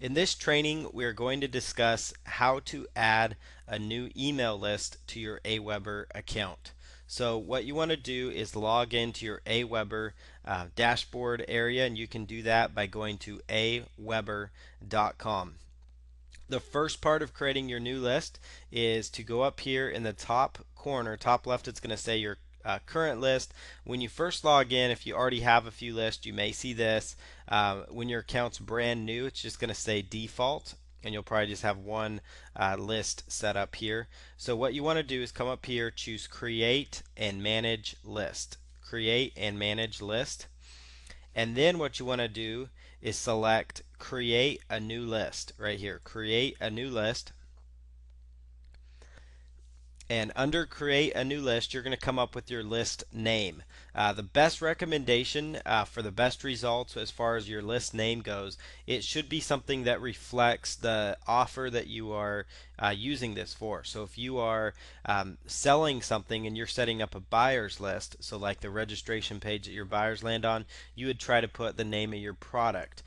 In this training, we are going to discuss how to add a new email list to your aweber account. So what you want to do is log into your aweber dashboard area, and you can do that by going to aweber.com. The first part of creating your new list is to go up here in the top corner, top left, it's going to say your current list. When you first log in, if you already have a few lists, you may see this. When your account's brand new, it's just going to say default, and you'll probably just have one list set up here. So what you want to do is come up here, choose create and manage list. Create and manage list. And then what you want to do is select create a new list right here. Create a new list. And under create a new list, you're going to come up with your list name. The best recommendation for the best results as far as your list name goes, it should be something that reflects the offer that you are using this for. So if you are selling something and you're setting up a buyer's list, so like the registration page that your buyers land on, you would try to put the name of your product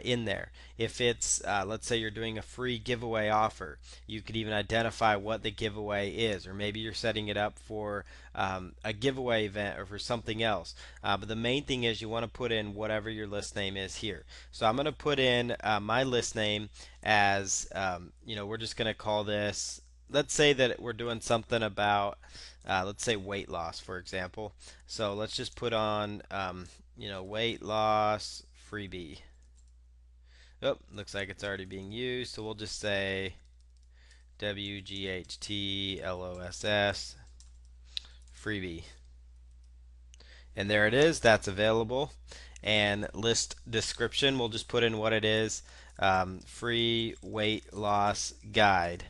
in there. If it's, let's say you're doing a free giveaway offer, you could even identify what the giveaway is, or maybe you're setting it up for a giveaway event or for something else. But the main thing is you want to put in whatever your list name is here. So I'm going to put in my list name as, we're just going to call this, let's say that we're doing something about, let's say weight loss, for example. So let's just put on, weight loss freebie. Oh, looks like it's already being used, so we'll just say WGHTLOSS freebie. And there it is, that's available. And list description, we'll just put in what it is, free weight loss guide.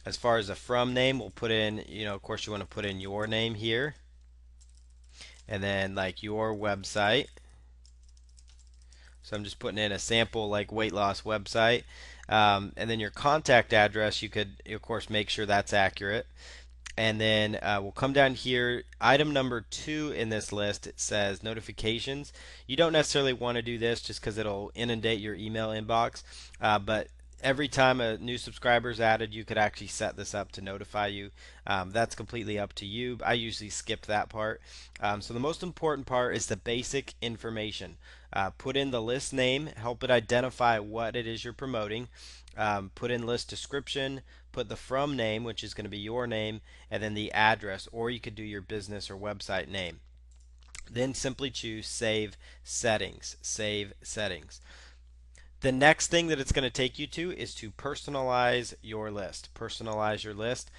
As far as a from name, we'll put in, of course you want to put in your name here. And then like your website. So I'm just putting in a sample like weight loss website. And then your contact address, you could of course make sure that's accurate. And then we'll come down here, item number 2 in this list, it says notifications. You don't necessarily want to do this just because it'll inundate your email inbox, but every time a new subscriber is added, you could actually set this up to notify you. That's completely up to you. I usually skip that part. So the most important part is the basic information. Put in the list name, help it identify what it is you're promoting. Put in list description, put the from name, which is going to be your name, and then the address, or you could do your business or website name. Then simply choose save settings. Save settings. The next thing that it's going to take you to is to personalize your list. Personalize your list.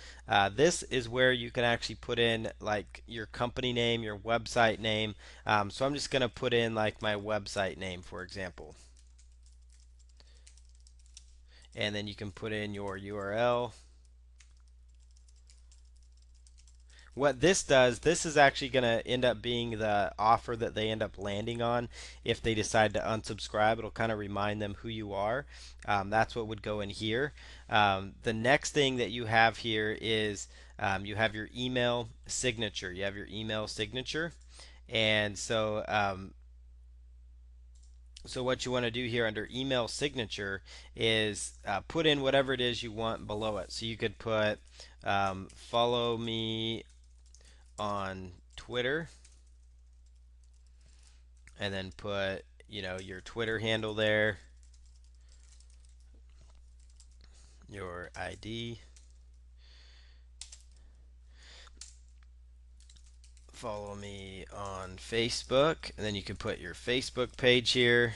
This is where you can actually put in like your company name, your website name. So I'm just going to put in like my website name, for example. And then you can put in your URL. What this does, this is actually going to end up being the offer that they end up landing on if they decide to unsubscribe. It'll kind of remind them who you are. That's what would go in here. The next thing that you have here is you have your email signature. You have your email signature. And so what you want to do here under email signature is put in whatever it is you want below it. So you could put follow me on Twitter, and then put your Twitter handle there, your ID, follow me on Facebook, and then you can put your Facebook page here.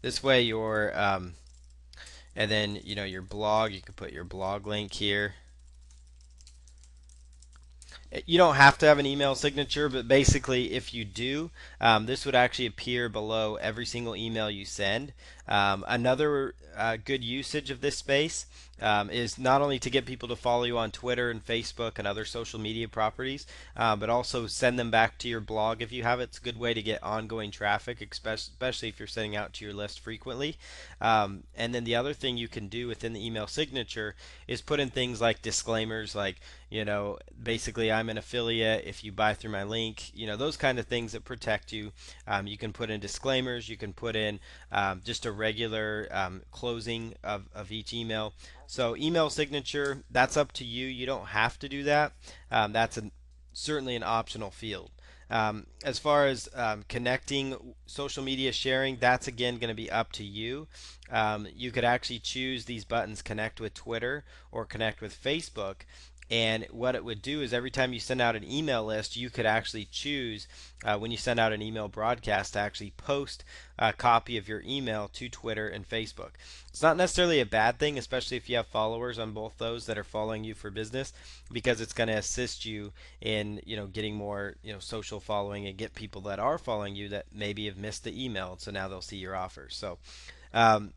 This way your and then your blog, you can put your blog link here. You don't have to have an email signature, but basically if you do, this would actually appear below every single email you send. Another good usage of this space is not only to get people to follow you on Twitter and Facebook and other social media properties, but also send them back to your blog if you have it. It's a good way to get ongoing traffic, especially if you're sending out to your list frequently. And then the other thing you can do within the email signature is put in things like disclaimers, like, basically, I'm an affiliate. If you buy through my link, those kind of things that protect you. You can put in disclaimers. You can put in just a regular closing of each email. So, email signature, that's up to you. You don't have to do that. That's certainly an optional field. As far as connecting, social media sharing, that's again going to be up to you. You could actually choose these buttons: connect with Twitter or connect with Facebook. And what it would do is every time you send out an email list, you could actually choose when you send out an email broadcast to actually post a copy of your email to Twitter and Facebook. It's not necessarily a bad thing, especially if you have followers on both those that are following you for business, because it's going to assist you in getting more social following and get people that are following you that maybe have missed the email, so now they'll see your offers. So um,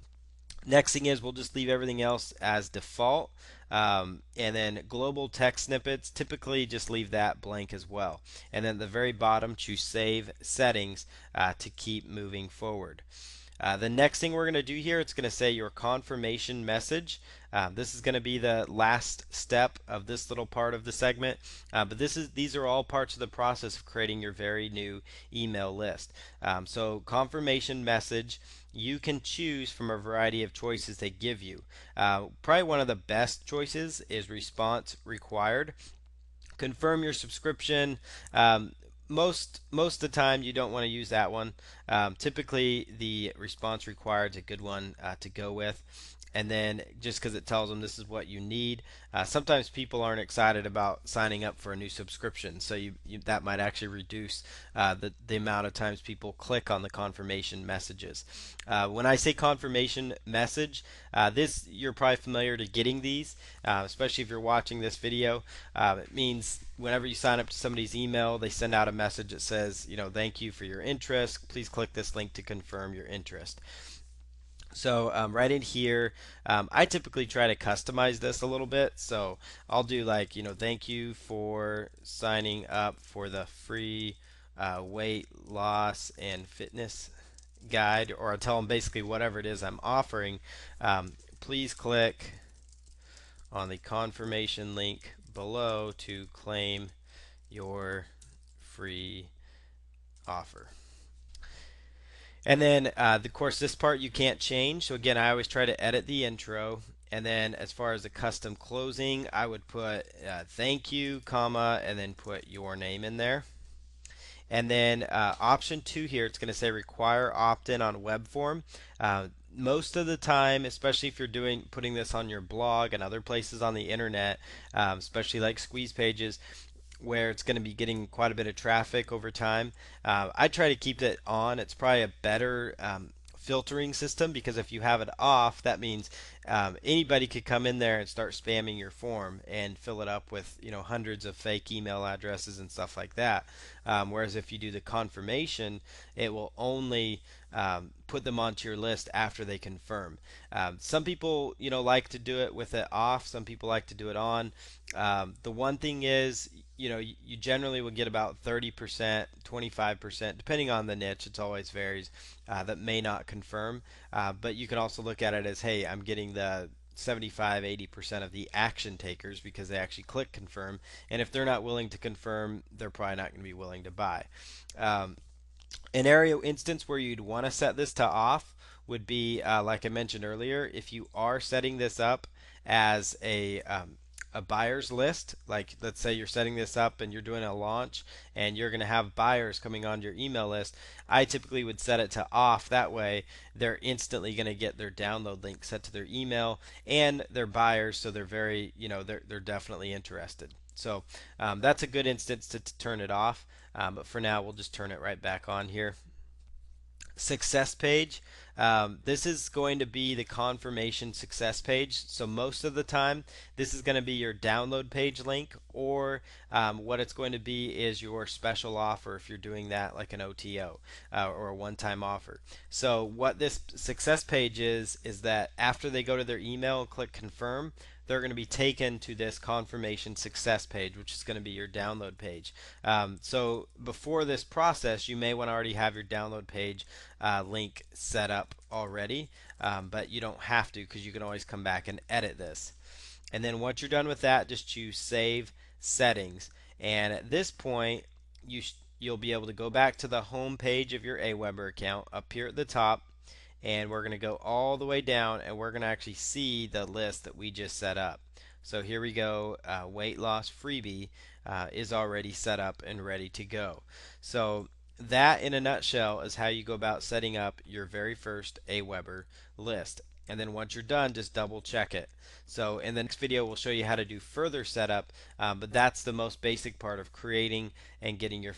next thing is we'll just leave everything else as default. And then global text snippets, typically just leave that blank as well. And then at the very bottom, choose Save Settings to keep moving forward. The next thing we're going to do here, it's going to say your confirmation message. This is going to be the last step of this little part of the segment, but these are all parts of the process of creating your very new email list. So confirmation message, you can choose from a variety of choices they give you. Probably one of the best choices is response required. Confirm your subscription. Most of the time you don't want to use that one. Typically the response required is a good one to go with. And then just because it tells them this is what you need. Sometimes people aren't excited about signing up for a new subscription, so that might actually reduce the amount of times people click on the confirmation messages. When I say confirmation message, this you're probably familiar to getting these, especially if you're watching this video. It means whenever you sign up to somebody's email, they send out a message that says, thank you for your interest. Please click this link to confirm your interest. So right in here, I typically try to customize this a little bit. So I'll do like, thank you for signing up for the free weight loss and fitness guide, or I'll tell them basically whatever it is I'm offering. Please click on the confirmation link below to claim your free offer. And then, of course, this part you can't change. So again, I always try to edit the intro. And then as far as the custom closing, I would put thank you, comma, and then put your name in there. And then option 2 here, it's going to say require opt-in on web form. Most of the time, especially if you're putting this on your blog and other places on the internet, especially like squeeze pages, where it's going to be getting quite a bit of traffic over time. I try to keep it on. It's probably a better filtering system, because if you have it off, that means anybody could come in there and start spamming your form and fill it up with hundreds of fake email addresses and stuff like that. Whereas if you do the confirmation, it will only put them onto your list after they confirm. Some people like to do it with it off. Some people like to do it on. The one thing is, you generally will get about 30%, 25%, depending on the niche. It always varies. That may not confirm, but you can also look at it as, hey, I'm getting the 75-80% of the action takers because they actually click confirm, and if they're not willing to confirm, they're probably not going to be willing to buy. An area instance where you'd want to set this to off would be, like I mentioned earlier, if you are setting this up as a buyer's list. Like, let's say you're setting this up and you're doing a launch and you're going to have buyers coming on your email list. I typically would set it to off. That way they're instantly going to get their download link set to their email, and they're buyers, so they're very, they're definitely interested. So that's a good instance to turn it off. But for now, we'll just turn it right back on here. success page. This is going to be the confirmation success page. So most of the time, this is going to be your download page link, or what it's going to be is your special offer if you're doing that like an OTO or a one-time offer. So what this success page is that after they go to their email and click confirm, they're going to be taken to this confirmation success page, which is going to be your download page. So before this process, you may want to already have your download page link set up already, but you don't have to because you can always come back and edit this. And then once you're done with that, just choose Save Settings. And at this point, you'll be able to go back to the home page of your Aweber account up here at the top, and we're going to go all the way down, and we're going to actually see the list that we just set up. So here we go. Weight loss freebie is already set up and ready to go. So that in a nutshell is how you go about setting up your very first Aweber list. And then once you're done, just double check it. So in the next video, we'll show you how to do further setup, but that's the most basic part of creating and getting your